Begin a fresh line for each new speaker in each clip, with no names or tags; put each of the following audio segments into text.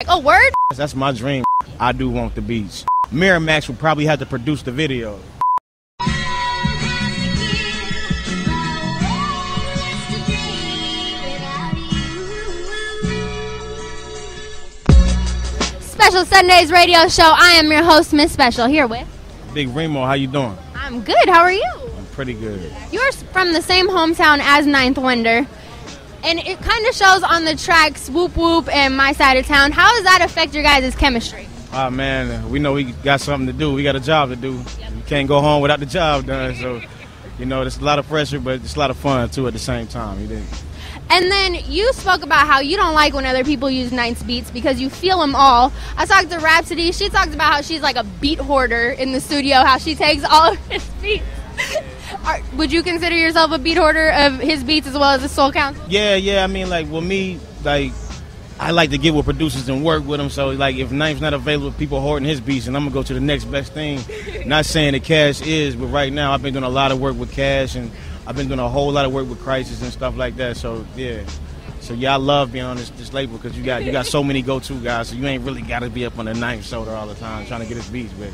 Oh, word?
That's my dream. I do want the beats. Miramax will probably have to produce the video.
Special Sundays radio show. I am your host, Miss Special, here with
Big Remo, how you doing?
I'm good. How are you?
I'm pretty good.
You're from the same hometown as Ninth Wonder, and it kind of shows on the tracks Whoop Whoop and My Side of Town. How does that affect your guys' chemistry?
Oh, man, we know we got something to do. We got a job to do. Yep. We can't go home without the job done. So, you know, there's a lot of pressure, but it's a lot of fun, too, at the same time. You dig?
And then you spoke about how you don't like when other people use Ninth's beats because you feel them all. I talked to Rhapsody. She talks about how she's like a beat hoarder in the studio, how she takes all of his beats. Would you consider yourself a beat hoarder of his beats as well as the Soul Council?
Yeah. I mean, like, with me, like, I like to get with producers and work with them. So, like, if Ninth's not available, people hoarding his beats, and I'm going to go to the next best thing. Not saying that Cash is, but right now I've been doing a lot of work with Cash, and I've been doing a whole lot of work with Crisis and stuff like that. So, yeah. So, yeah, I love being on this label because you got so many go-to guys, so you ain't really got to be up on the Ninth shoulder all the time trying to get his beats, but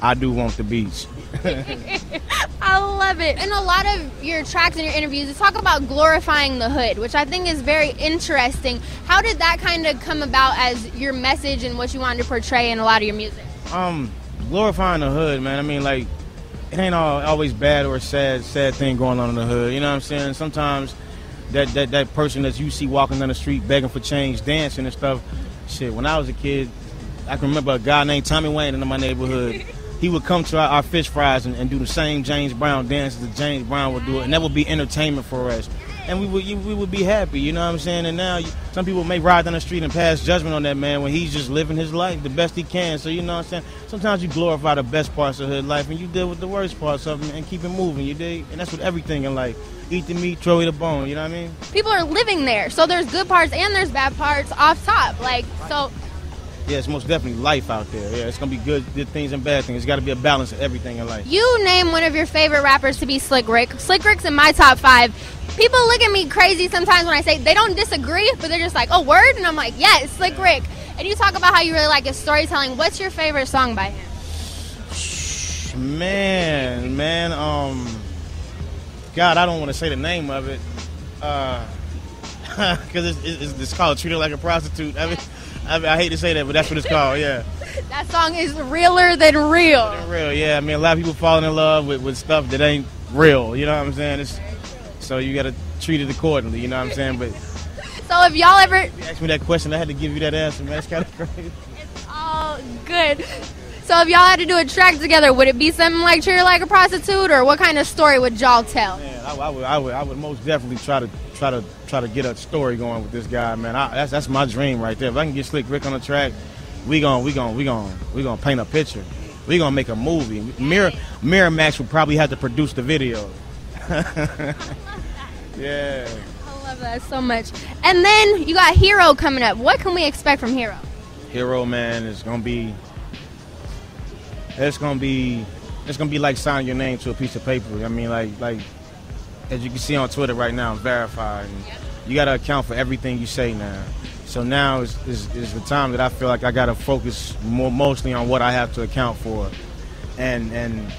I do want the beats.
I love it. And a lot of your tracks and your interviews, you talk about glorifying the hood, which I think is very interesting. How did that kind of come about as your message and what you wanted to portray in a lot of your music?
Glorifying the hood, man. I mean, like, it ain't always bad or sad thing going on in the hood. You know what I'm saying? Sometimes that person that you see walking down the street begging for change, dancing and stuff. Shit, when I was a kid, I can remember a guy named Tommy Wayne in my neighborhood. He would come to our fish fries and do the same James Brown dances that James Brown would do, and that would be entertainment for us. And we would be happy, you know what I'm saying? And now some people may ride down the street and pass judgment on that man when he's just living his life the best he can. So, you know what I'm saying? Sometimes you glorify the best parts of his life and you deal with the worst parts of him and keep it moving, you dig? And that's with everything in life. Eat the meat, throw it the bone, you know what I mean?
People are living there, so there's good parts and there's bad parts off top. Like, so...
Yeah, it's most definitely life out there. Yeah, it's going to be good things and bad things. It's got to be a balance of everything in life. You
name one of your favorite rappers to be Slick Rick. Slick Rick's in my top 5. People look at me crazy sometimes when I say they don't disagree, but they're just like, oh, word? And I'm like, yes, Slick Rick. And you talk about how you really like his storytelling. What's your favorite song by him?
Man, God, I don't want to say the name of it. Because it's called Treat Her Like a Prostitute. I hate to say that, but that's what it's called, yeah.
That song is realer than real.
Yeah. I mean, a lot of people falling in love with stuff that ain't real, you know what I'm saying? So you got to treat it accordingly, you know what I'm saying? But
so if y'all ever...
You asked me that question, I had to give you that answer, man. It's kind of crazy.
It's all good. So if y'all had to do a track together, would it be something like Treat Her Like a Prostitute, or what kind of story would y'all tell?
Man, I would most definitely try to get a story going with this guy, man. That's my dream right there. If I can get Slick Rick on the track, we gonna paint a picture. We gonna make a movie. Miramax will probably have to produce the video. Yeah.
I love that so much. And then you got Hero coming up. What can we expect from Hero?
Hero, man, it's gonna be like signing your name to a piece of paper. I mean, like. As you can see on Twitter right now, I'm verified. And you got to account for everything you say now. So now is the time that I feel like I got to focus mostly on what I have to account for. And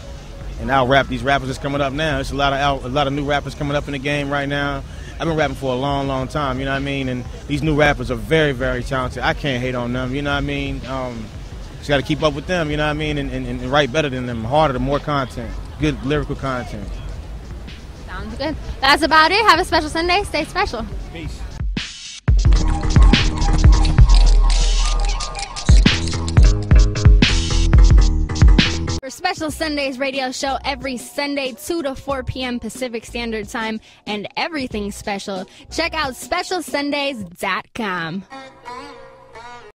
I'll rap these rappers that's coming up now. There's a lot of new rappers coming up in the game right now. I've been rapping for a long, long time, you know what I mean? And these new rappers are very, very talented. I can't hate on them, you know what I mean? Just got to keep up with them, you know what I mean? And write better than them, harder, more content, good lyrical content.
Sounds good. That's about it. Have a special Sunday. Stay special.
Peace.
For Special Sundays radio show every Sunday 2 to 4 p.m. Pacific Standard Time and everything special, check out specialsundays.com.